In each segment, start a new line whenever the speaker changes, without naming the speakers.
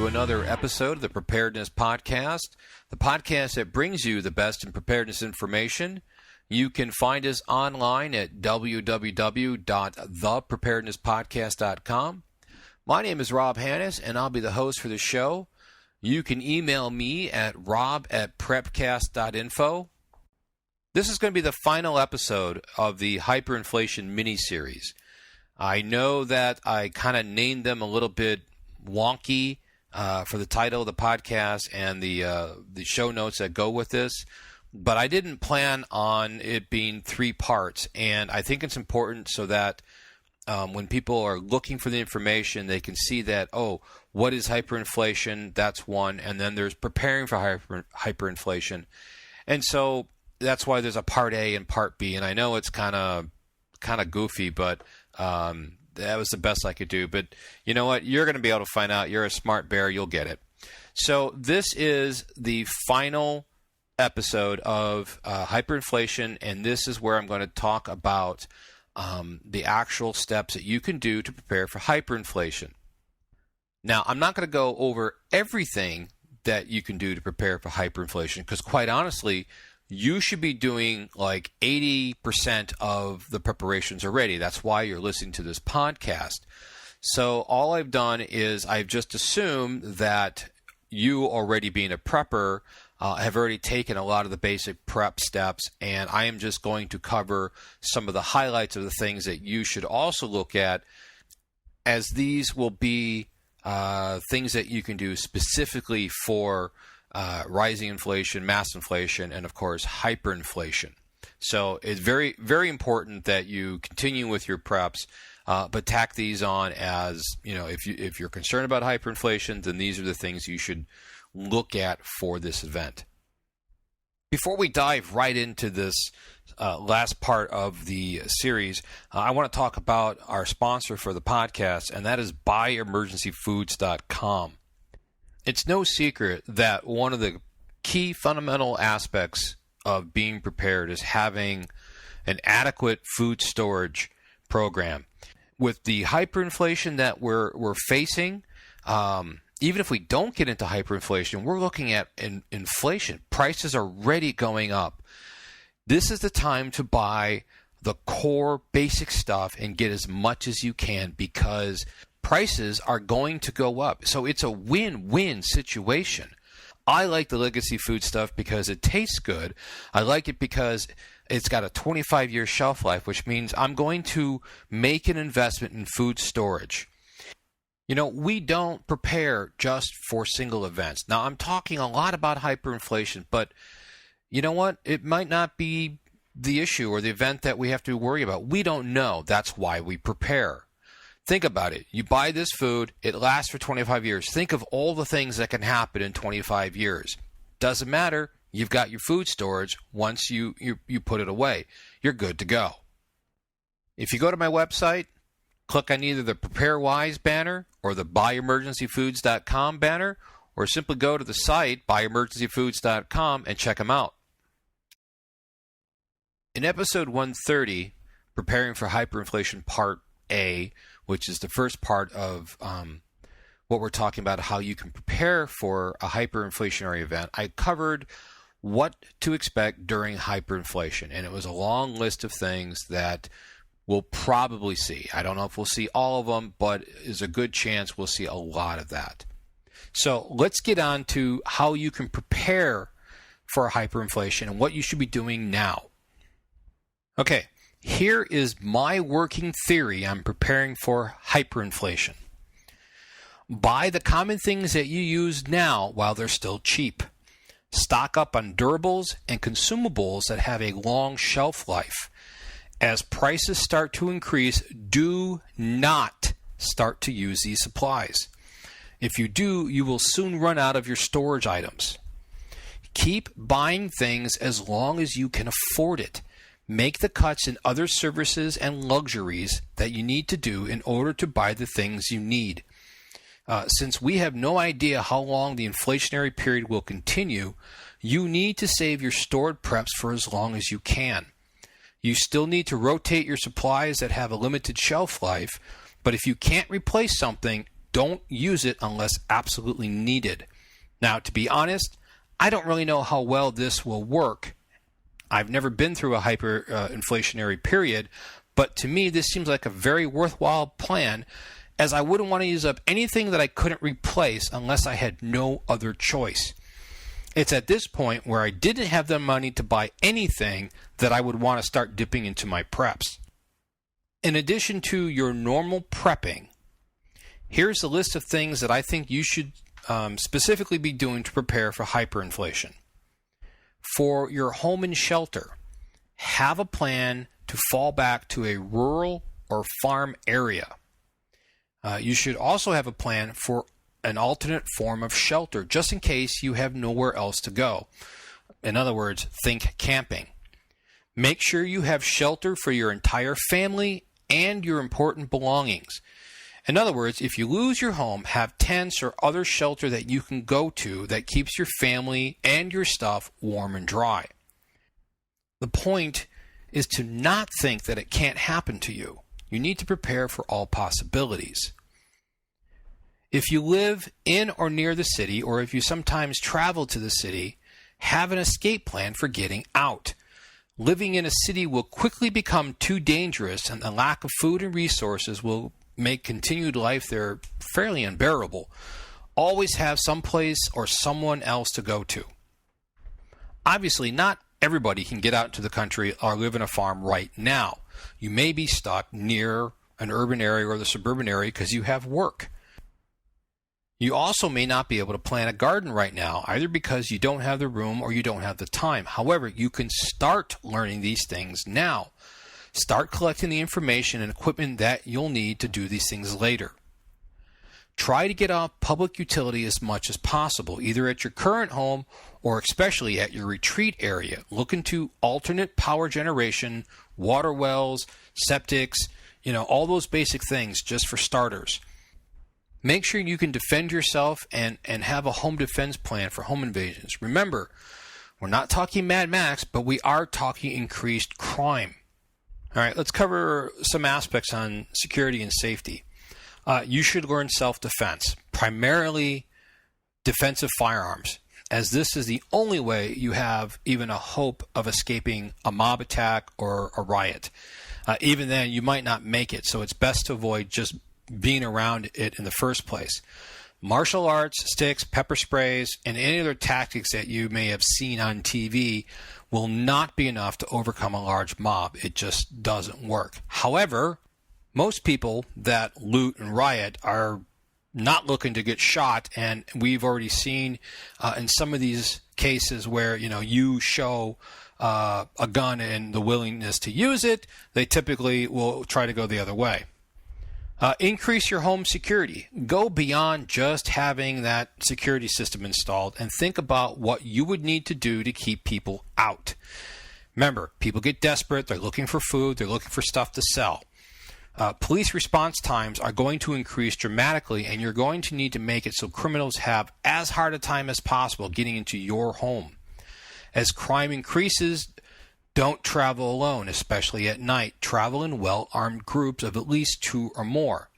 to another episode of the Preparedness Podcast, the podcast that brings you the best in preparedness information. You can find us online at www.thepreparednesspodcast.com. My name is Rob Hannes, and I'll be the host for the show. You can email me at rob@prepcast.info. This is going to be the final episode of the Hyperinflation mini-series. I know that I kind of named them a little bit wonky for the title of the podcast and the show notes that go with this, but I didn't plan on it being 3 parts, and I think it's important so that when people are looking for the information, they can see that, oh, what is hyperinflation? That's one, and then there's preparing for hyperinflation, and so that's why there's a Part A and Part B, and I know it's kind of goofy, but that was the best I could do. But you know what? You're going to be able to find out. You're a smart bear. You'll get it. So this is the final episode of hyperinflation, and this is where I'm going to talk about the actual steps that you can do to prepare for hyperinflation. Now, I'm not going to go over everything that you can do to prepare for hyperinflation because, quite honestly, you should be doing like 80% of the preparations already. That's why you're listening to this podcast. So all I've done is I've just assumed that you already being a prepper have already taken a lot of the basic prep steps, and I am just going to cover some of the highlights of the things that you should also look at, as these will be things that you can do specifically for rising inflation, mass inflation, and of course hyperinflation. So it's very, very important that you continue with your preps, but tack these on as, you know, if you're concerned about hyperinflation, then these are the things you should look at for this event. Before we dive right into this last part of the series, I want to talk about our sponsor for the podcast, and that is buyemergencyfoods.com. It's no secret that one of the key fundamental aspects of being prepared is having an adequate food storage program. With the hyperinflation that we're facing, even if we don't get into hyperinflation, we're looking at inflation. Prices are already going up. This is the time to buy the core basic stuff and get as much as you can because prices are going to go up. So it's a win-win situation. I like the legacy food stuff because it tastes good. I like it because it's got a 25-year shelf life, which means I'm going to make an investment in food storage. You know, we don't prepare just for single events. Now, I'm talking a lot about hyperinflation, but you know what? It might not be the issue or the event that we have to worry about. We don't know. That's why we prepare. Think about it. You buy this food, it lasts for 25 years. Think of all the things that can happen in 25 years. Doesn't matter. You've got your food storage. Once you put it away, you're good to go. If you go to my website, click on either the Prepare Wise banner or the buyemergencyfoods.com banner, or simply go to the site, buyemergencyfoods.com, and check them out. In episode 130, Preparing for Hyperinflation Part A, which is the first part of what we're talking about, how you can prepare for a hyperinflationary event, I covered what to expect during hyperinflation. And it was a long list of things that we'll probably see. I don't know if we'll see all of them, but there's a good chance we'll see a lot of that. So let's get on to how you can prepare for hyperinflation and what you should be doing now. Okay. Here is my working theory on preparing for hyperinflation. Buy the common things that you use now while they're still cheap. Stock up on durables and consumables that have a long shelf life. As prices start to increase, do not start to use these supplies. If you do, you will soon run out of your storage items. Keep buying things as long as you can afford it. Make the cuts in other services and luxuries that you need to do in order to buy the things you need. Since we have no idea how long the inflationary period will continue, you need to save your stored preps for as long as you can. You still need to rotate your supplies that have a limited shelf life, but if you can't replace something, don't use it unless absolutely needed. Now, to be honest, I don't really know how well this will work. I've never been through a hyperinflationary period, but to me, this seems like a very worthwhile plan, as I wouldn't want to use up anything that I couldn't replace unless I had no other choice. It's at this point where I didn't have the money to buy anything that I would want to start dipping into my preps. In addition to your normal prepping, here's a list of things that I think you should specifically be doing to prepare for hyperinflation. For your home and shelter, have a plan to fall back to a rural or farm area. You should also have a plan for an alternate form of shelter, just in case you have nowhere else to go. In other words, think camping. Make sure you have shelter for your entire family and your important belongings. In other words, if you lose your home, have tents or other shelter that you can go to that keeps your family and your stuff warm and dry. The point is to not think that it can't happen to you. You need to prepare for all possibilities. If you live in or near the city, or if you sometimes travel to the city, have an escape plan for getting out. Living in a city will quickly become too dangerous, and the lack of food and resources will make continued life there fairly unbearable. Always have someplace or someone else to go to. Obviously, not everybody can get out into the country or live in a farm right now. You may be stuck near an urban area or the suburban area because you have work. You also may not be able to plant a garden right now, either because you don't have the room or you don't have the time. However, you can start learning these things now. Start collecting the information and equipment that you'll need to do these things later. Try to get off public utility as much as possible, either at your current home or especially at your retreat area. Look into alternate power generation, water wells, septics, all those basic things just for starters. Make sure you can defend yourself and have a home defense plan for home invasions. Remember, we're not talking Mad Max, but we are talking increased crime. All right, let's cover some aspects on security and safety. You should learn self-defense, primarily defensive firearms, as this is the only way you have even a hope of escaping a mob attack or a riot. Even then, you might not make it, so it's best to avoid just being around it in the first place. Martial arts, sticks, pepper sprays, and any other tactics that you may have seen on TV will not be enough to overcome a large mob. It just doesn't work. However, most people that loot and riot are not looking to get shot, and we've already seen in some of these cases where you show a gun and the willingness to use it, they typically will try to go the other way. Increase your home security. Go beyond just having that security system installed and think about what you would need to do to keep people out. Remember, people get desperate. They're looking for food. They're looking for stuff to sell. Police response times are going to increase dramatically, and you're going to need to make it so criminals have as hard a time as possible getting into your home. As crime increases, don't travel alone, especially at night. Travel in well-armed groups of at least 2 or more.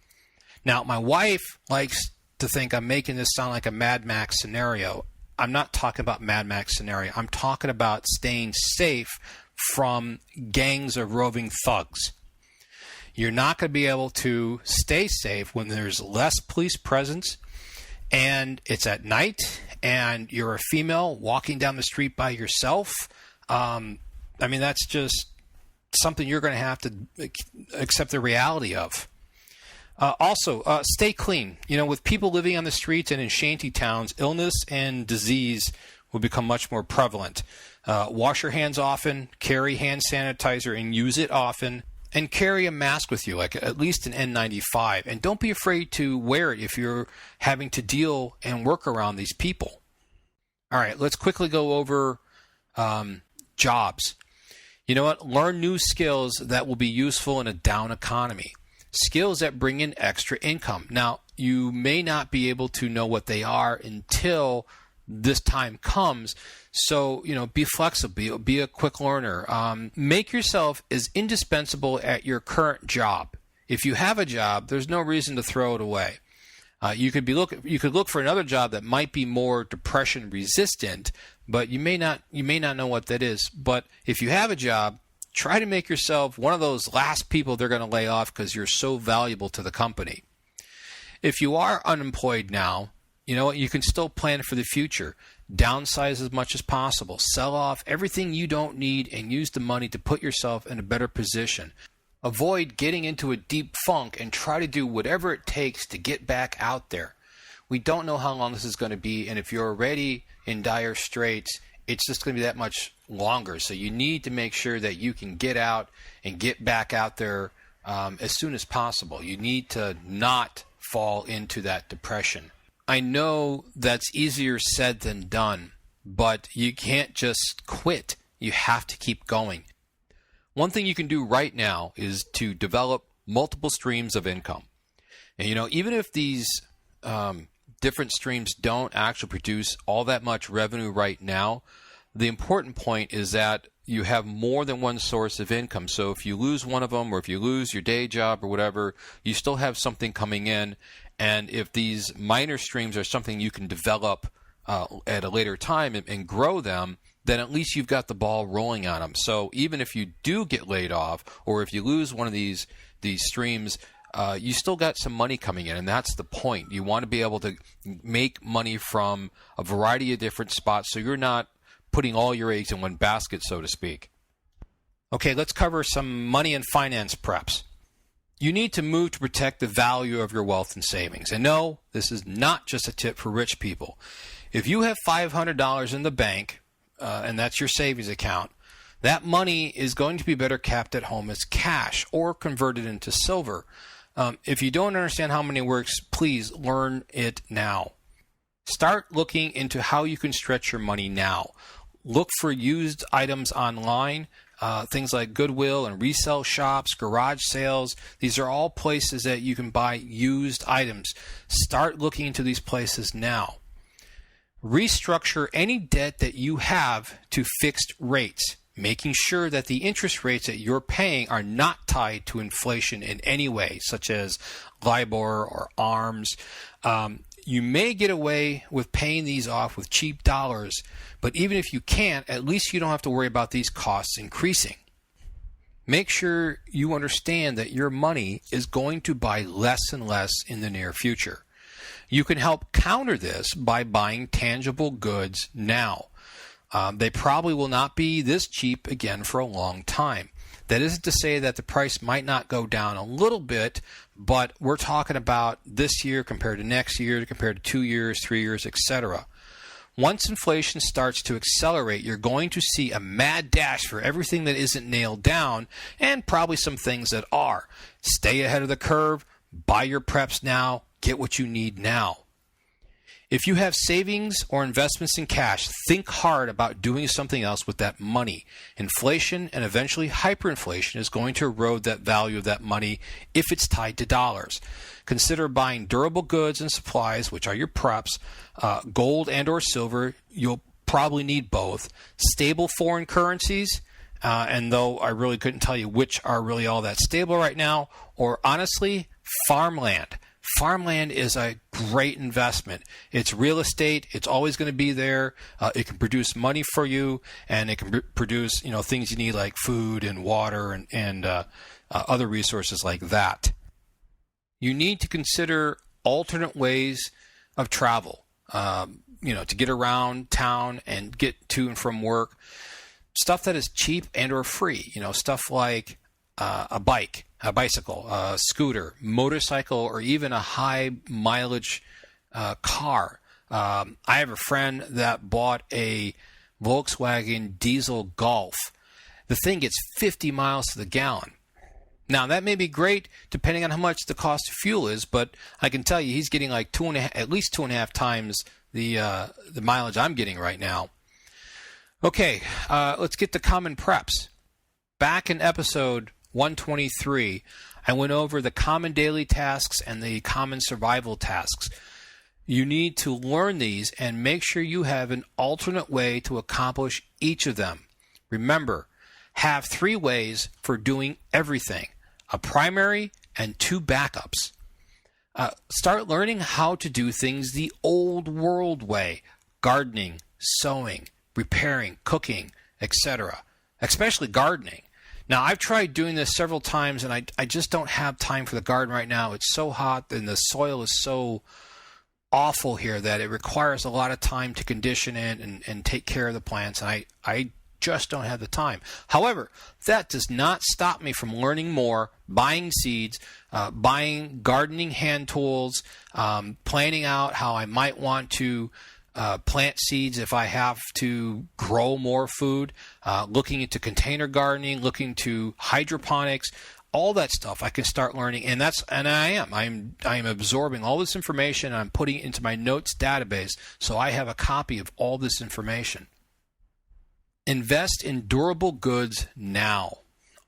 Now, my wife likes to think I'm making this sound like a Mad Max scenario. I'm not talking about Mad Max scenario. I'm talking about staying safe from gangs of roving thugs. You're not going to be able to stay safe when there's less police presence and it's at night and you're a female walking down the street by yourself. That's just something you're going to have to accept the reality of. Also, stay clean. With people living on the streets and in shanty towns, illness and disease will become much more prevalent. Wash your hands often, carry hand sanitizer and use it often, and carry a mask with you, like at least an N95. And don't be afraid to wear it if you're having to deal and work around these people. All right, let's quickly go over jobs. You know what? Learn new skills that will be useful in a down economy. Skills that bring in extra income. Now, you may not be able to know what they are until this time comes. So, be flexible, be a quick learner. Make yourself as indispensable at your current job. If you have a job, there's no reason to throw it away. You could look for another job that might be more depression resistant, but you may not know what that is. But if you have a job, try to make yourself one of those last people they're going to lay off because you're so valuable to the company. If you are unemployed now, you know what? You can still plan for the future. Downsize as much as possible. Sell off everything you don't need and use the money to put yourself in a better position. Avoid getting into a deep funk and try to do whatever it takes to get back out there. We don't know how long this is going to be, and if you're already in dire straits, it's just going to be that much longer. So you need to make sure that you can get out and get back out there as soon as possible. You need to not fall into that depression. I know that's easier said than done, but you can't just quit. You have to keep going. One thing you can do right now is to develop multiple streams of income. And even if these different streams don't actually produce all that much revenue right now, the important point is that you have more than one source of income. So if you lose one of them, or if you lose your day job or whatever, you still have something coming in. And if these minor streams are something you can develop at a later time and grow them, then at least you've got the ball rolling on them. So even if you do get laid off, or if you lose one of these streams, you still got some money coming in, and that's the point. You want to be able to make money from a variety of different spots, so you're not putting all your eggs in one basket, so to speak. Okay, let's cover some money and finance preps. You need to move to protect the value of your wealth and savings. And no, this is not just a tip for rich people. If you have $500 in the bank, and that's your savings account, that money is going to be better kept at home as cash or converted into silver. If you don't understand how money works, please learn it now. Start looking into how you can stretch your money now. Look for used items online, things like Goodwill and resale shops, garage sales. These are all places that you can buy used items. Start looking into these places now. Restructure any debt that you have to fixed rates, making sure that the interest rates that you're paying are not tied to inflation in any way, such as LIBOR or ARMs. You may get away with paying these off with cheap dollars, but even if you can't, at least you don't have to worry about these costs increasing. Make sure you understand that your money is going to buy less and less in the near future. You can help counter this by buying tangible goods now. They probably will not be this cheap again for a long time. That isn't to say that the price might not go down a little bit, but we're talking about this year compared to next year, compared to 2 years, 3 years, etc. Once inflation starts to accelerate, you're going to see a mad dash for everything that isn't nailed down, and probably some things that are. Stay ahead of the curve, buy your preps now, get what you need now. If you have savings or investments in cash, think hard about doing something else with that money. Inflation and eventually hyperinflation is going to erode that value of that money if it's tied to dollars. Consider buying durable goods and supplies, which are your preps, gold and or silver. You'll probably need both. Stable foreign currencies, and though I really couldn't tell you which are really all that stable right now, or honestly, farmland. Farmland is a great investment. It's real estate. It's always going to be there. It can produce money for you, and it can produce things you need like food and water and other resources like that. You need to consider alternate ways of travel. To get around town and get to and from work. Stuff that is cheap and or free. Stuff like a bicycle, a scooter, motorcycle, or even a high mileage car. I have a friend that bought a Volkswagen diesel Golf. The thing gets 50 miles to the gallon. Now that may be great depending on how much the cost of fuel is, but I can tell you he's getting like at least 2.5 times the mileage I'm getting right now. Okay, let's get to common preps. Back in episode 123, I went over the common daily tasks and the common survival tasks. You need to learn these and make sure you have an alternate way to accomplish each of them. Remember, have 3 ways for doing everything, a primary and 2 backups. Start learning how to do things the old world way: gardening, sewing, repairing, cooking, etc. Especially gardening. Now, I've tried doing this several times, and I just don't have time for the garden right now. It's so hot, and the soil is so awful here that it requires a lot of time to condition it and take care of the plants, and I just don't have the time. However, that does not stop me from learning more, buying seeds, buying gardening hand tools, planning out how I might want to plant seeds if I have to grow more food, looking into container gardening, looking to hydroponics, all that stuff I can start learning, and I'm absorbing all this information and I'm putting it into my notes database so I have a copy of all this information. Invest in durable goods now.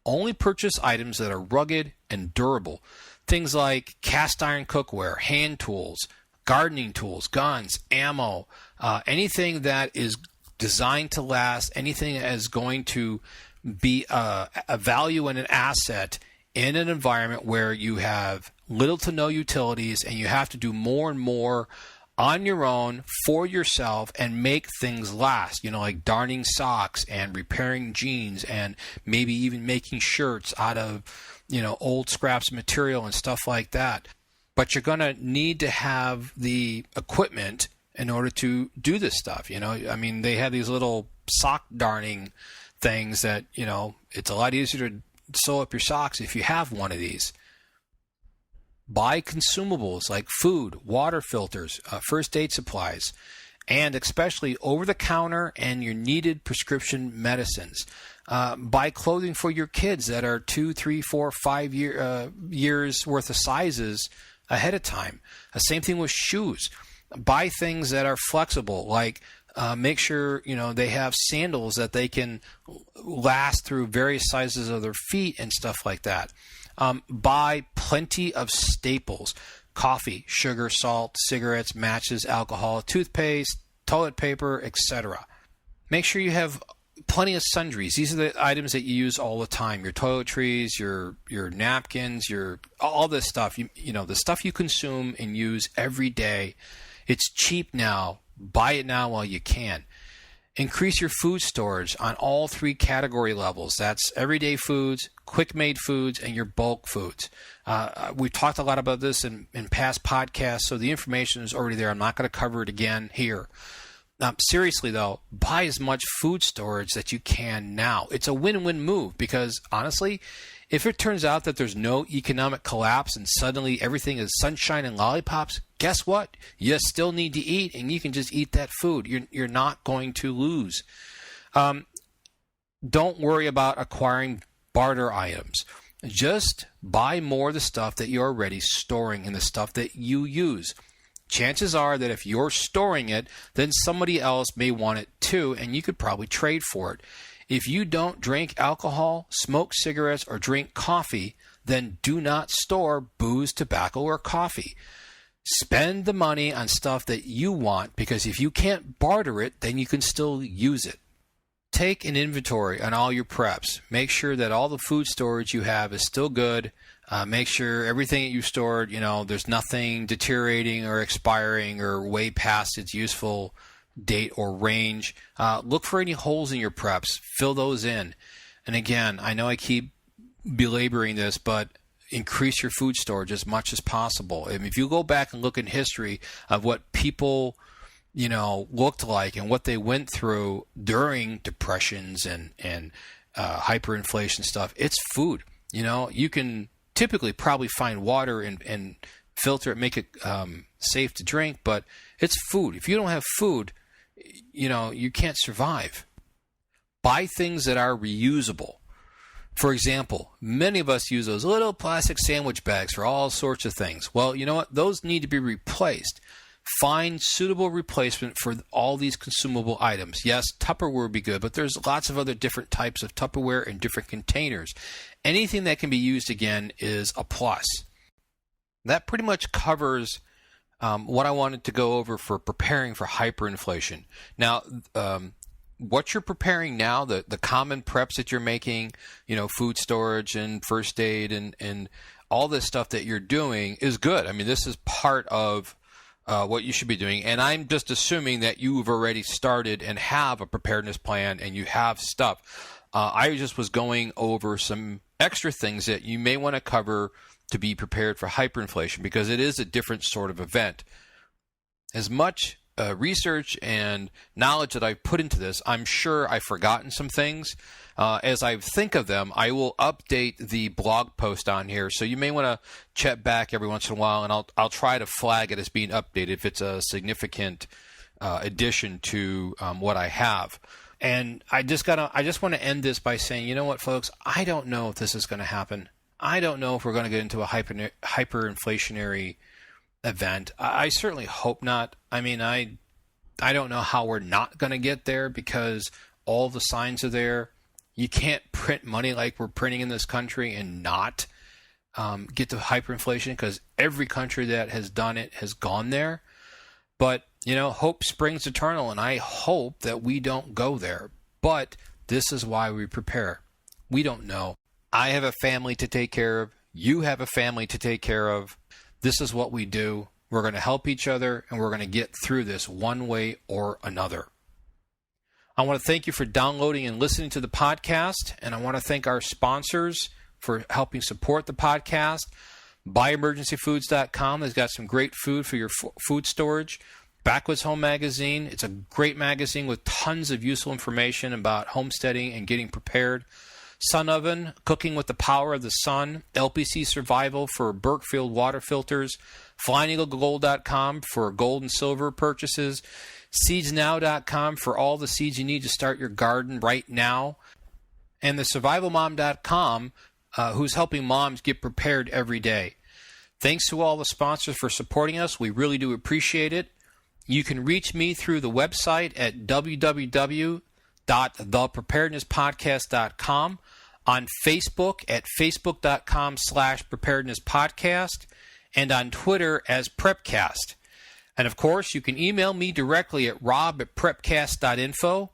Only purchase items that are rugged and durable. Things like cast iron cookware, hand tools, gardening tools, guns, ammo, anything that is designed to last, anything that is going to be a value and an asset in an environment where you have little to no utilities and you have to do more and more on your own for yourself and make things last, like darning socks and repairing jeans and maybe even making shirts out of, old scraps of material and stuff like that. But you're going to need to have the equipment in order to do this stuff. They have these little sock darning things that, it's a lot easier to sew up your socks if you have one of these. Buy consumables like food, water filters, first aid supplies, and especially over-the-counter and your needed prescription medicines. Buy clothing for your kids that are 2, 3, 4, 5 years worth of sizes ahead of time. Same thing with shoes. Buy things that are flexible, like make sure they have sandals that they can last through various sizes of their feet and stuff like that. Buy plenty of staples: coffee, sugar, salt, cigarettes, matches, alcohol, toothpaste, toilet paper, etc. Make sure you have plenty of sundries. These are the items that you use all the time: your toiletries, your napkins, all this stuff. The stuff you consume and use every day. It's cheap now. Buy it now while you can. Increase your food storage on all 3 category levels. That's everyday foods, quick-made foods, and your bulk foods. We've talked a lot about this in past podcasts, so the information is already there. I'm not going to cover it again here. Seriously, though, buy as much food storage that you can now. It's a win-win move because, honestly, if it turns out that there's no economic collapse and suddenly everything is sunshine and lollipops, guess what? You still need to eat, and you can just eat that food. You're not going to lose. Don't worry about acquiring barter items. Just buy more of the stuff that you're already storing and the stuff that you use. Chances are that if you're storing it, then somebody else may want it too, and you could probably trade for it. If you don't drink alcohol, smoke cigarettes, or drink coffee, then do not store booze, tobacco, or coffee. Spend the money on stuff that you want, because if you can't barter it, then you can still use it. Take an inventory on all your preps. Make sure that all the food storage you have is still good. Make sure everything that you stored, there's nothing deteriorating or expiring or way past its useful date or range. Look for any holes in your preps. Fill those in. And again, I know I keep belaboring this, but increase your food storage as much as possible. If you go back and look in history of what people looked like and what they went through during depressions and hyperinflation stuff, it's food. You can typically probably find water and filter it, make it safe to drink, but it's food. If you don't have food, you can't survive. Buy things that are reusable. For example, many of us use those little plastic sandwich bags for all sorts of things. Well, you know what? Those need to be replaced. Find suitable replacement for all these consumable items. Yes, Tupperware would be good, but there's lots of other different types of Tupperware and different containers. Anything that can be used again is a plus. That pretty much covers what I wanted to go over for preparing for hyperinflation. Now, what you're preparing now, the common preps that you're making, food storage and first aid and all this stuff that you're doing is good. I mean, this is part of what you should be doing. And I'm just assuming that you've already started and have a preparedness plan and you have stuff. I just was going over some extra things that you may want to cover to be prepared for hyperinflation, because it is a different sort of event. As much research and knowledge that I've put into this, I'm sure I've forgotten some things. As I think of them, I will update the blog post on here. So you may want to check back every once in a while, and I'll try to flag it as being updated if it's a significant addition to what I have. And I just want to end this by saying, you know what, folks? I don't know if this is going to happen. I don't know if we're going to get into a hyperinflationary event. I certainly hope not. I mean, I don't know how we're not going to get there, because all the signs are there. You can't print money like we're printing in this country and not get to hyperinflation, because every country that has done it has gone there. But, you know, hope springs eternal, and I hope that we don't go there. But this is why we prepare. We don't know. I have a family to take care of. You have a family to take care of. This is what we do. We're going to help each other, and we're going to get through this one way or another. I want to thank you for downloading and listening to the podcast, and I want to thank our sponsors for helping support the podcast. BuyEmergencyFoods.com has got some great food for your food storage. Backwoods Home Magazine, it's a great magazine with tons of useful information about homesteading and getting prepared. Sun Oven, cooking with the power of the sun. LPC Survival for Burkefield water filters. FlyingEagleGold.com for gold and silver purchases. SeedsNow.com for all the seeds you need to start your garden right now. And the SurvivalMom.com, who's helping moms get prepared every day. Thanks to all the sponsors for supporting us. We really do appreciate it. You can reach me through the website at www.thepreparednesspodcast.com, on Facebook at facebook.com/preparednesspodcast, and on Twitter as Prepcast. And of course, you can email me directly at rob@prepcast.info.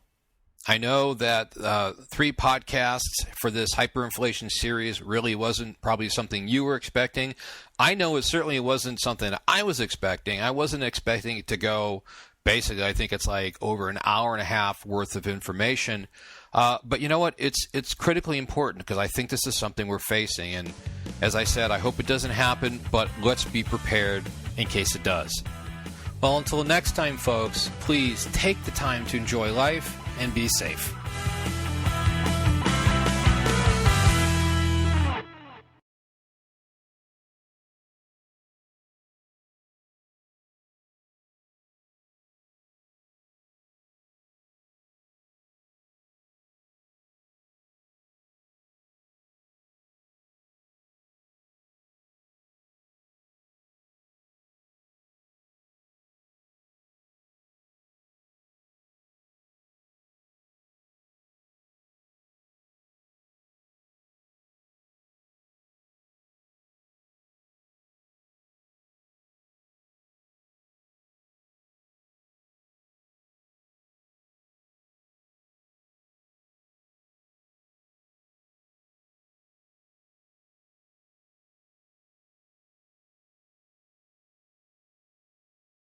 I know that 3 podcasts for this hyperinflation series really wasn't probably something you were expecting. I know it certainly wasn't something I was expecting. I wasn't expecting it to go, basically, I think it's like over an hour and a half worth of information. But you know what? It's critically important, because I think this is something we're facing. And as I said, I hope it doesn't happen, but let's be prepared in case it does. Well, until next time, folks, please take the time to enjoy life and be safe.